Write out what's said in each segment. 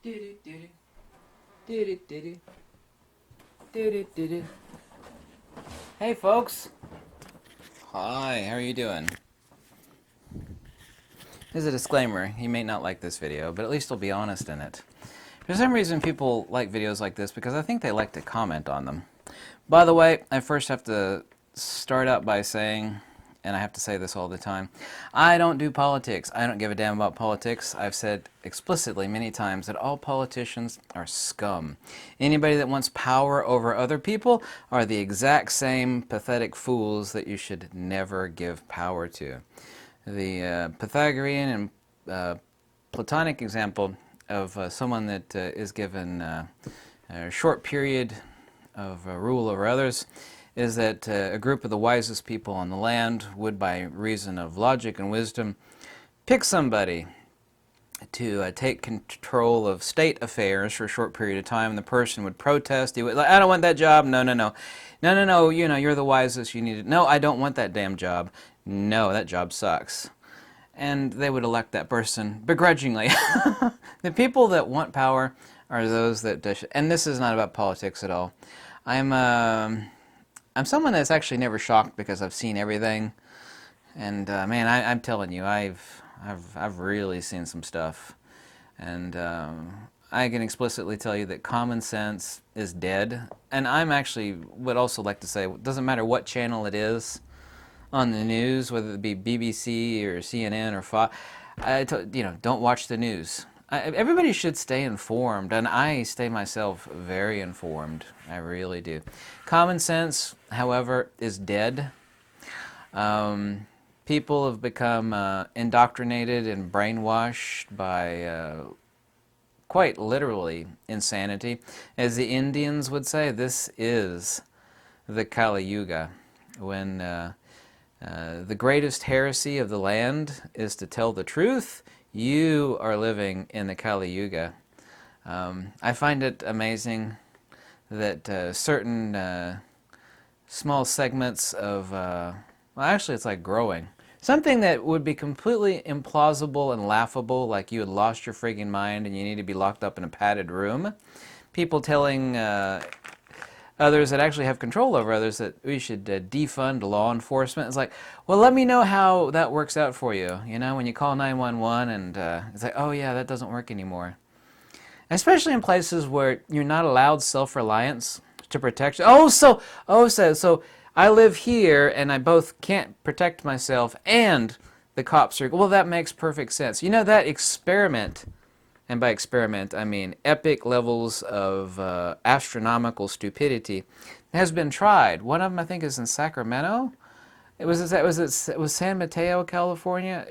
Hey folks. Hi, how are you doing? Here's a disclaimer. You may not like this video, but at least I'll be honest in it. For some reason people like videos like this because I think they like to comment on them. By the way, I first have to start out by saying, and I have to say this all the time, I don't do politics. I don't give a damn about politics. I've said explicitly many times that all politicians are scum. Anybody that wants power over other people are the exact same pathetic fools that you should never give power to. The Pythagorean and Platonic example of someone that is given a short period of rule over others is that a group of the wisest people on the land would, by reason of logic and wisdom, pick somebody to take control of state affairs for a short period of time. The person would protest. He would, like, I don't want that job. No, no, no. No, no, no. You know, you're the wisest. You need it. No, I don't want that damn job. No, that job sucks. And they would elect that person begrudgingly. The people that want power are those that, and this is not about politics at all. I'm someone that's actually never shocked because I've seen everything, and man, I'm telling you, I've really seen some stuff, and I can explicitly tell you that common sense is dead. And I'm actually would also like to say, it doesn't matter what channel it is on the news, whether it be BBC or CNN or Fox, don't watch the news. Everybody should stay informed, and I stay myself very informed. I really do. Common sense, however, is dead. People have become indoctrinated and brainwashed by quite literally insanity. As the Indians would say, this is the Kali Yuga, when the greatest heresy of the land is to tell the truth. You are living in the Kali Yuga. I find it amazing that certain small segments of, well, actually it's like growing. Something that would be completely implausible and laughable, like you had lost your freaking mind and you need to be locked up in a padded room. People telling others that actually have control over others that we should defund law enforcement. It's like, well, let me know how that works out for you. You know, when you call 911 and it's like, oh yeah, that doesn't work anymore. Especially in places where you're not allowed self-reliance to protect you. So I live here and I both can't protect myself and the cops are, well, that makes perfect sense. You know, that experiment, and by experiment, I mean epic levels of astronomical stupidity, has been tried. One of them, I think, is in Sacramento. It was San Mateo, California.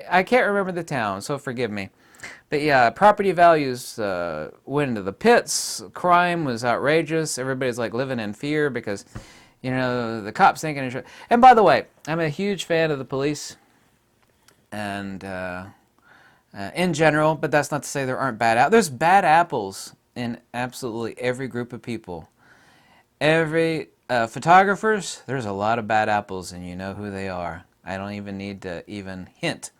I can't remember the town, so forgive me. But yeah, property values went into the pits. Crime was outrageous. Everybody's like living in fear because, you know, the cops thinking. And by the way, I'm a huge fan of the police, and in general, but that's not to say there aren't bad apples. There's bad apples in absolutely every group of people. Every photographers, there's a lot of bad apples, and you know who they are. I don't even need to even hint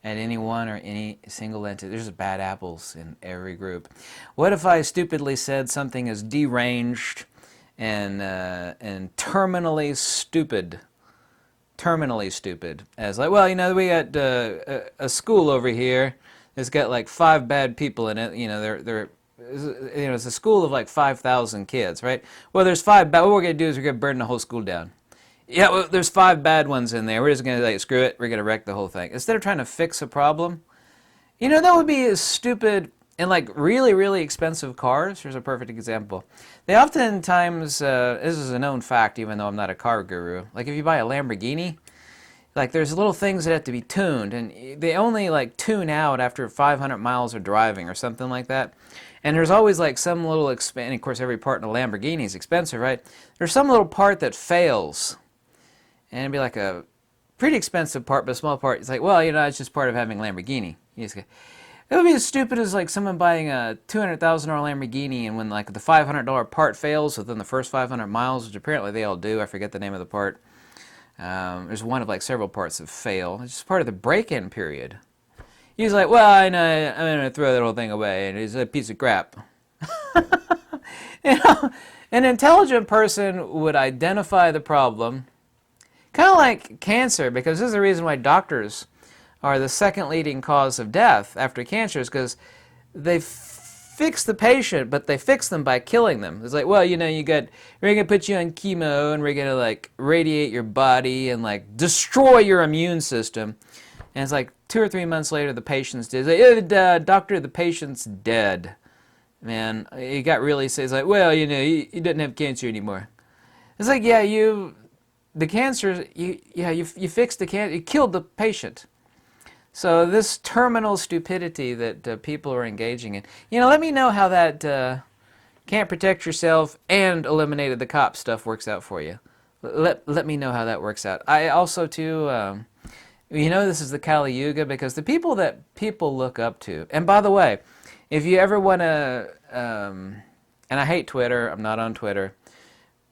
at any one or any single entity. There's bad apples in every group. What if I stupidly said something as deranged and terminally stupid? Terminally stupid, as like, well, you know, we got a school over here that's got like 5 bad people in it. You know, they're you know, it's a school of like 5,000 kids, right? Well, there's 5 bad. What we're gonna do is we're gonna burn the whole school down. Yeah, well, there's 5 bad ones in there. We're just gonna like screw it. We're gonna wreck the whole thing instead of trying to fix a problem. You know, that would be as stupid. And like really, really expensive cars, here's a perfect example. They oftentimes, this is a known fact even though I'm not a car guru, like if you buy a Lamborghini, like there's little things that have to be tuned, and they only like tune out after 500 miles of driving or something like that. And there's always like some little, and of course every part in a Lamborghini is expensive, right? There's some little part that fails, and it'd be like a pretty expensive part, but a small part. It's like, well, you know, it's just part of having a Lamborghini. You just get, it would be as stupid as like someone buying a $200,000 Lamborghini, and when like the $500 part fails within the first 500 miles, which apparently they all do, I forget the name of the part. There's one of like several parts that fail. It's just part of the break-in period. He's like, well, I'm going to throw that whole thing away, and it's a piece of crap. You know, an intelligent person would identify the problem, kind of like cancer, because this is the reason why doctors are the second leading cause of death after cancer, is because they fix the patient, but they fix them by killing them. It's like, well, you know, we're gonna put you on chemo, and we're gonna like radiate your body and like destroy your immune system. And it's like 2 or 3 months later, the patient's dead. It's like, doctor, the patient's dead. Man, he got really sick. It's like, well, you know, he doesn't have cancer anymore. It's like, yeah, the cancer, you fixed the cancer, you killed the patient. So this terminal stupidity that people are engaging in, you know, let me know how that can't protect yourself and eliminated the cop stuff works out for you. Let me know how that works out. I also, too, you know, this is the Kali Yuga, because the people that people look up to, and by the way, if you ever want to, and I hate Twitter, I'm not on Twitter,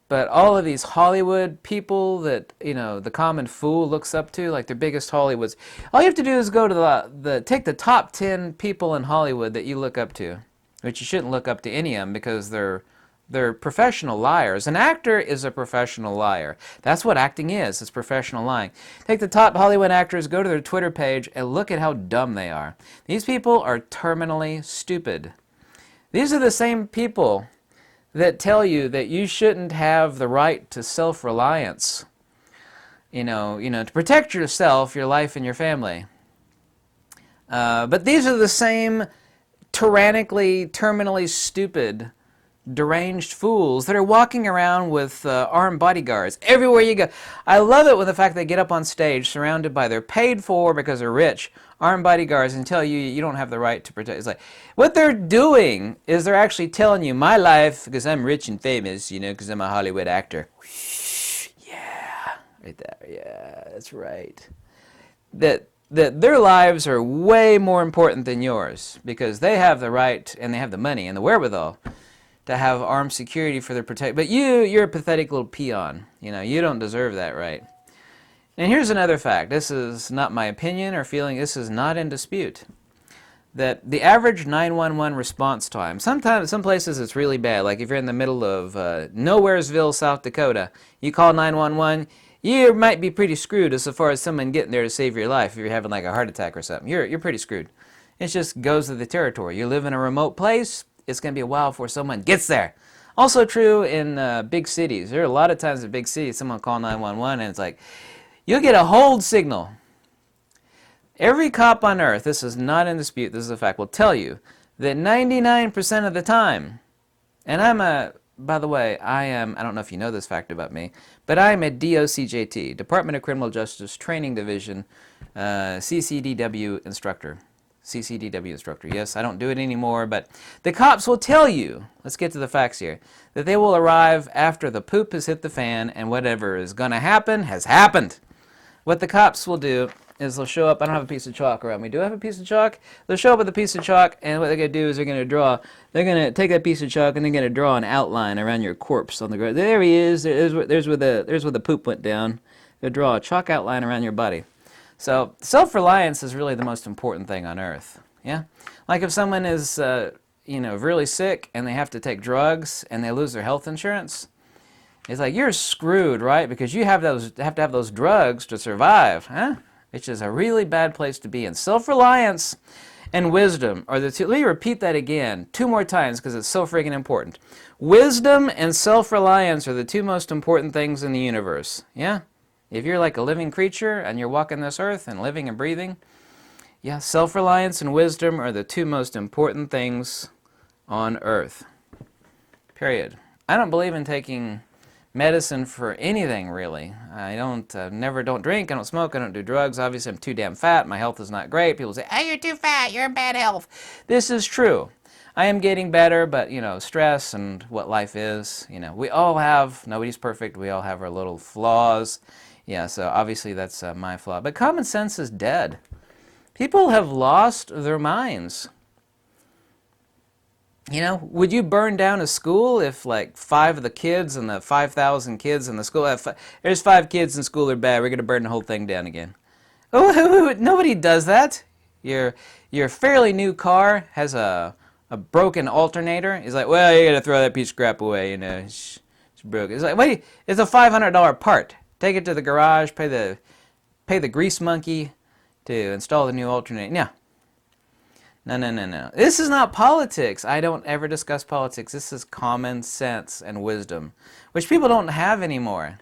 but all of these Hollywood people that, you know, the common fool looks up to, like their biggest Hollywoods, all you have to do is go to take the top 10 people in Hollywood that you look up to, which you shouldn't look up to any of them because they're professional liars. An actor is a professional liar. That's what acting is. It's professional lying. Take the top Hollywood actors, go to their Twitter page, and look at how dumb they are. These people are terminally stupid. These are the same people that tell you that you shouldn't have the right to self-reliance, you know, to protect yourself, your life, and your family. But these are the same tyrannically, terminally stupid, deranged fools that are walking around with armed bodyguards everywhere you go. I love it when the fact they get up on stage surrounded by their paid for, because they're rich, armed bodyguards, and tell you you don't have the right to protect. It's like, what they're doing is they're actually telling you, my life, because I'm rich and famous, you know, because I'm a Hollywood actor. Yeah, right there. Yeah, that's right. That their lives are way more important than yours, because they have the right and they have the money and the wherewithal to have armed security for their protection. But you're a pathetic little peon. You know, you don't deserve that right. And here's another fact. This is not my opinion or feeling. This is not in dispute. That the average 911 response time, sometimes, some places it's really bad. Like if you're in the middle of Nowheresville, South Dakota, you call 911, you might be pretty screwed as far as someone getting there to save your life if you're having like a heart attack or something. You're pretty screwed. It just goes with the territory. You live in a remote place, it's going to be a while before someone gets there. Also true in big cities. There are a lot of times in big cities someone will call 911 and it's like, you'll get a hold signal. Every cop on earth, this is not in dispute, this is a fact, will tell you that 99% of the time, and by the way, I don't know if you know this fact about me, but I'm a DOCJT, Department of Criminal Justice Training Division, CCDW instructor. CCDW instructor. Yes, I don't do it anymore, but the cops will tell you, let's get to the facts here, that they will arrive after the poop has hit the fan and whatever is going to happen has happened. What the cops will do is they'll show up. I don't have a piece of chalk around me. Do I have a piece of chalk? They'll show up with a piece of chalk, and what they're going to do is they're going to take that piece of chalk and they're going to draw an outline around your corpse on the ground. There he is. There's where the poop went down. They'll draw a chalk outline around your body. So self-reliance is really the most important thing on earth. Yeah, like if someone is really sick and they have to take drugs and they lose their health insurance, it's like you're screwed, right? Because you have to have those drugs to survive, huh? Which is a really bad place to be in. Self-reliance and wisdom are the two. Let me repeat that again 2 more times because it's so friggin' important. Wisdom and self-reliance are the 2 most important things in the universe. Yeah. If you're like a living creature and you're walking this earth and living and breathing, yeah, self-reliance and wisdom are the 2 most important things on earth. Period. I don't believe in taking medicine for anything, really. I don't drink, I don't smoke, I don't do drugs. Obviously, I'm too damn fat. My health is not great. People say, oh, you're too fat, you're in bad health. This is true. I am getting better, but, stress and what life is, we all have, nobody's perfect, we all have our little flaws. Yeah, so obviously that's my flaw. But common sense is dead. People have lost their minds. Would you burn down a school if like 5 of the kids and the 5,000 kids in the school, there's 5 kids in school are bad, we're going to burn the whole thing down again? Oh, nobody does that. your fairly new car has a broken alternator. He's like, well, you got to throw that piece of crap away, you know. It's broken. It's like, wait, it's a $500 part. Take it to the garage, pay the grease monkey to install the new alternator. No. No. This is not politics. I don't ever discuss politics. This is common sense and wisdom, which people don't have anymore.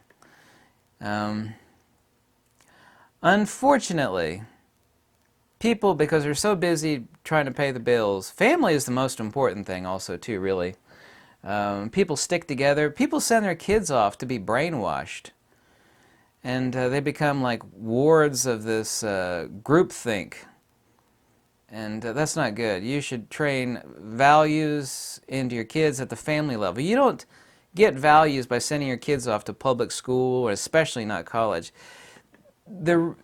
Unfortunately, people, because they're so busy trying to pay the bills, family is the most important thing also, too, really. People stick together. People send their kids off to be brainwashed. And they become like wards of this groupthink. And that's not good. You should train values into your kids at the family level. You don't get values by sending your kids off to public school, or especially not college. The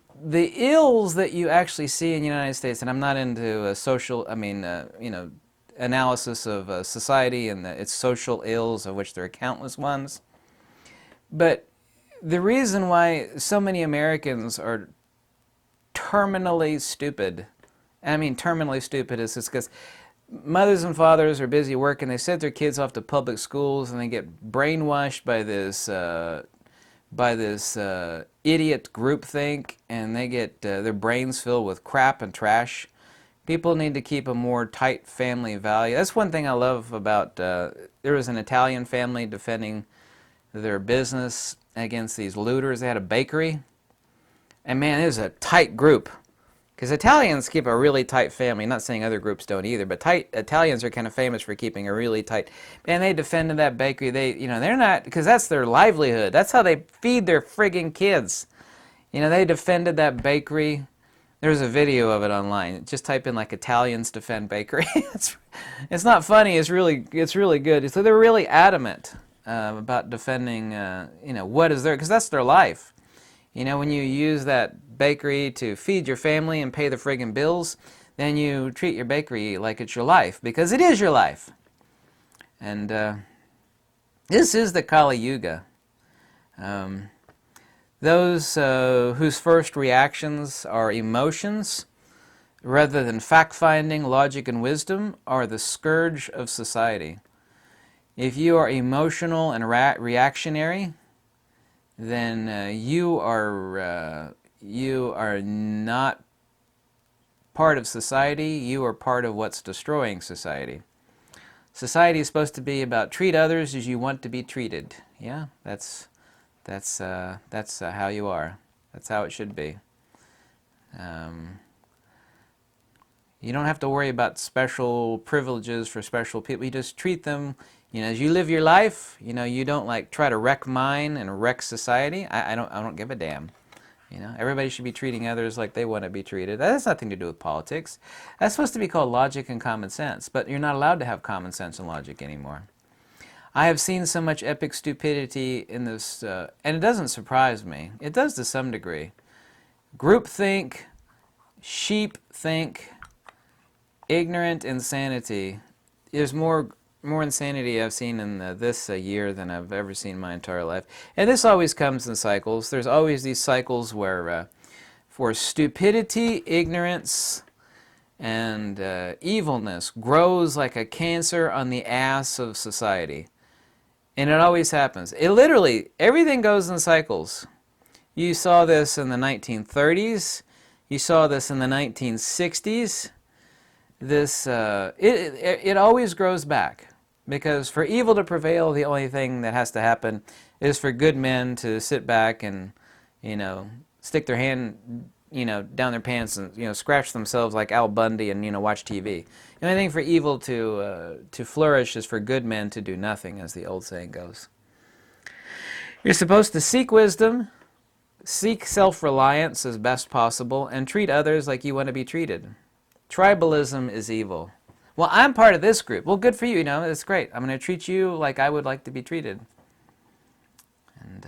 ills that you actually see in the United States, and I'm not into analysis of society and its social ills, of which there are countless ones. But the reason why so many Americans are terminally stupid, I mean terminally stupid, is just because mothers and fathers are busy working. They send their kids off to public schools, and they get brainwashed by this idiot groupthink, and they get their brains filled with crap and trash. People need to keep a more tight family value. That's one thing I love about, there was an Italian family defending their business against these looters. They had a bakery, and man, it was a tight group. Because Italians keep a really tight family. Not saying other groups don't either, but Italians are kind of famous for keeping a really tight. And they defended that bakery. They're not, because that's their livelihood. That's how they feed their friggin' kids. They defended that bakery. There's a video of it online. Just type in like Italians defend bakery. It's not funny. It's really good. So they're really adamant about defending. What is their, because that's their life. When you use that bakery to feed your family and pay the friggin' bills, then you treat your bakery like it's your life, because it is your life. And this is the Kali Yuga. Those whose first reactions are emotions, rather than fact-finding, logic, and wisdom, are the scourge of society. If you are emotional and reactionary, then you are not part of society. You are part of what's destroying society. Society is supposed to be about treat others as you want to be treated. Yeah, that's how you are. That's how it should be. You don't have to worry about special privileges for special people. You just treat them. As you live your life, you don't like try to wreck mine and wreck society. I don't give a damn. Everybody should be treating others like they want to be treated. That has nothing to do with politics. That's supposed to be called logic and common sense, but you're not allowed to have common sense and logic anymore. I have seen so much epic stupidity in this, and it doesn't surprise me. It does to some degree. Groupthink, sheepthink, ignorant insanity. There's more insanity I've seen in this year than I've ever seen in my entire life. And this always comes in cycles. There's always these cycles where for stupidity, ignorance, and evilness grows like a cancer on the ass of society. And it always happens. It literally, everything goes in cycles. You saw this in the 1930s. You saw this in the 1960s. It always grows back. Because for evil to prevail, the only thing that has to happen is for good men to sit back and, stick their hand, down their pants and, scratch themselves like Al Bundy and, watch TV. The only thing for evil to flourish is for good men to do nothing, as the old saying goes. You're supposed to seek wisdom, seek self-reliance as best possible, and treat others like you want to be treated. Tribalism is evil. Well, I'm part of this group. Well, good for you, that's great. I'm going to treat you like I would like to be treated. And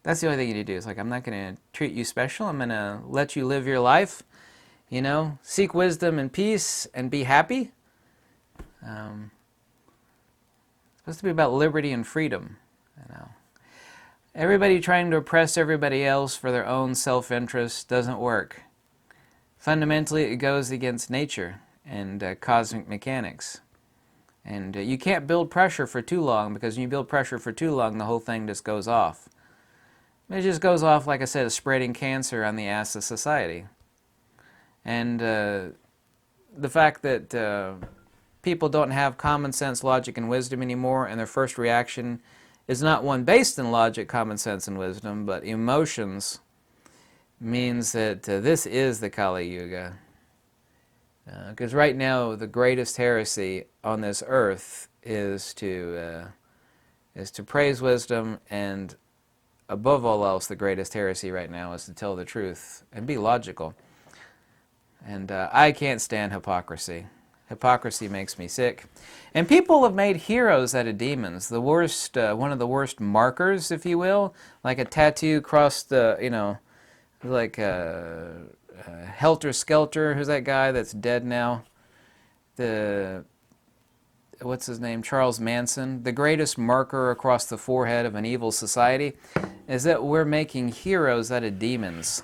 that's the only thing you need to do. It's like, I'm not going to treat you special. I'm going to let you live your life, seek wisdom and peace and be happy. It's supposed to be about liberty and freedom, Everybody trying to oppress everybody else for their own self-interest doesn't work. Fundamentally, it goes against nature and cosmic mechanics. And you can't build pressure for too long, because when you build pressure for too long, the whole thing just goes off. It just goes off, like I said, spreading cancer on the ass of society. And the fact that people don't have common sense, logic, and wisdom anymore, and their first reaction is not one based in logic, common sense, and wisdom, but emotions, means that this is the Kali Yuga. Because right now, the greatest heresy on this earth is to praise wisdom, and above all else, the greatest heresy right now is to tell the truth and be logical. And I can't stand hypocrisy. Hypocrisy makes me sick. And people have made heroes out of demons. The worst, one of the worst markers, if you will, like a tattoo across the, like Helter Skelter. Who's that guy that's dead now? What's his name? Charles Manson. The greatest marker across the forehead of an evil society is that we're making heroes out of demons.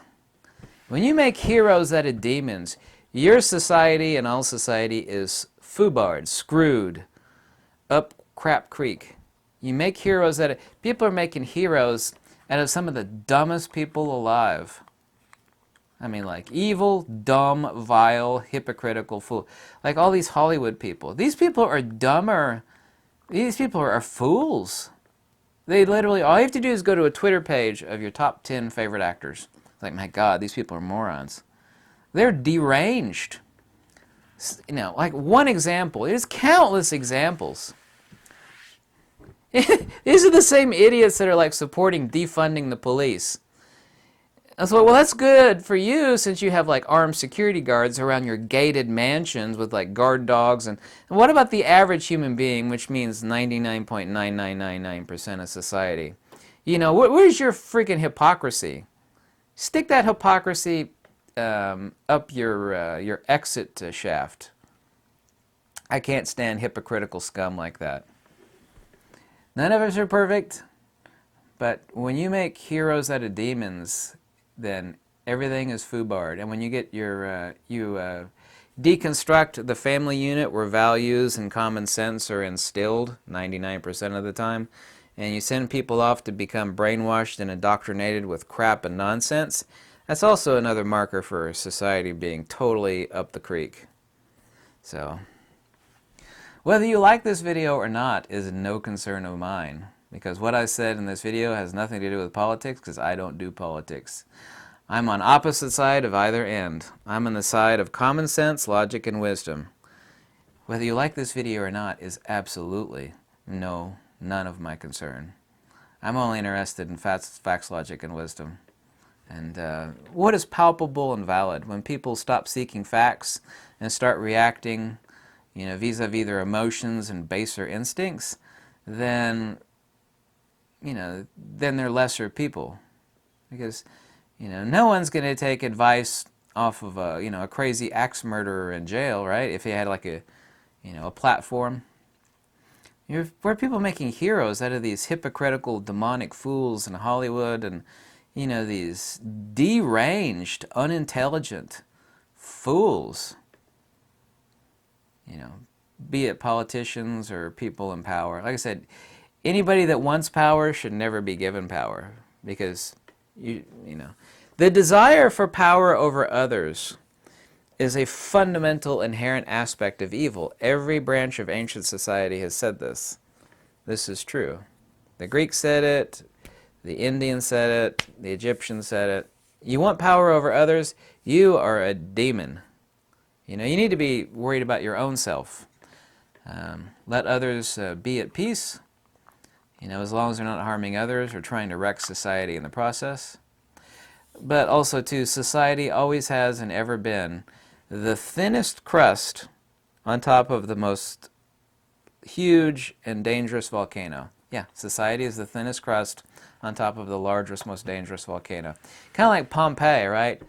When you make heroes out of demons, your society and all society is foobarred, screwed, up crap creek. You make heroes out of... People are making heroes out of some of the dumbest people alive. I mean, like evil, dumb, vile, hypocritical fool. Like all these Hollywood people. These people are dumber. These people are fools. They literally, all you have to do is go to a Twitter page of your top 10 favorite actors. It's like, my God, these people are morons. They're deranged. Like one example. There's countless examples. These are the same idiots that are like supporting defunding the police. I thought, well, that's good for you since you have like armed security guards around your gated mansions with like guard dogs. And what about the average human being, which means 99.9999% of society? Where's your freaking hypocrisy? Stick that hypocrisy up your exit shaft. I can't stand hypocritical scum like that. None of us are perfect, but when you make heroes out of demons, then everything is foobarred. And when you get you deconstruct the family unit where values and common sense are instilled 99% of the time, and you send people off to become brainwashed and indoctrinated with crap and nonsense, that's also another marker for society being totally up the creek. So, whether you like this video or not is no concern of mine, because what I said in this video has nothing to do with politics, because I don't do politics. I'm on opposite side of either end. I'm on the side of common sense, logic, and wisdom. Whether you like this video or not is absolutely none of my concern. I'm only interested in facts, logic, and wisdom. And what is palpable and valid? When people stop seeking facts and start reacting, vis-a-vis their emotions and baser instincts, then they're lesser people. Because, no one's going to take advice off of a crazy axe murderer in jail, right? If he had like a platform. Where people making heroes out of these hypocritical, demonic fools in Hollywood, and these deranged, unintelligent fools. Be it politicians or people in power. Like I said, anybody that wants power should never be given power, because the desire for power over others is a fundamental inherent aspect of evil. Every branch of ancient society has said this. This is true. The Greeks said it, the Indians said it, the Egyptians said it. You want power over others, you are a demon. You need to be worried about your own self. Let others be at peace, as long as they're not harming others or trying to wreck society in the process. But also, too, society always has and ever been the thinnest crust on top of the most huge and dangerous volcano. Yeah, society is the thinnest crust on top of the largest, most dangerous volcano. Kind of like Pompeii, right?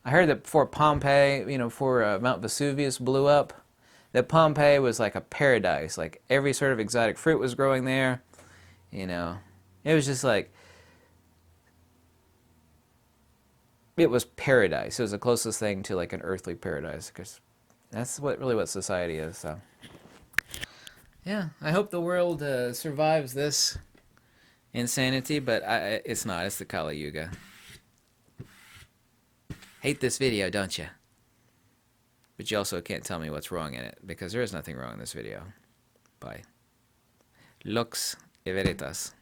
I heard that before Pompeii, before Mount Vesuvius blew up, that Pompeii was like a paradise. Like every sort of exotic fruit was growing there. It was just like it was paradise. It was the closest thing to like an earthly paradise, because that's what society is. So yeah, I hope the world survives this insanity, but it's not. It's the Kali Yuga. Hate this video, don't you? But you also can't tell me what's wrong in it, because there is nothing wrong in this video. Bye. Lux e veritas.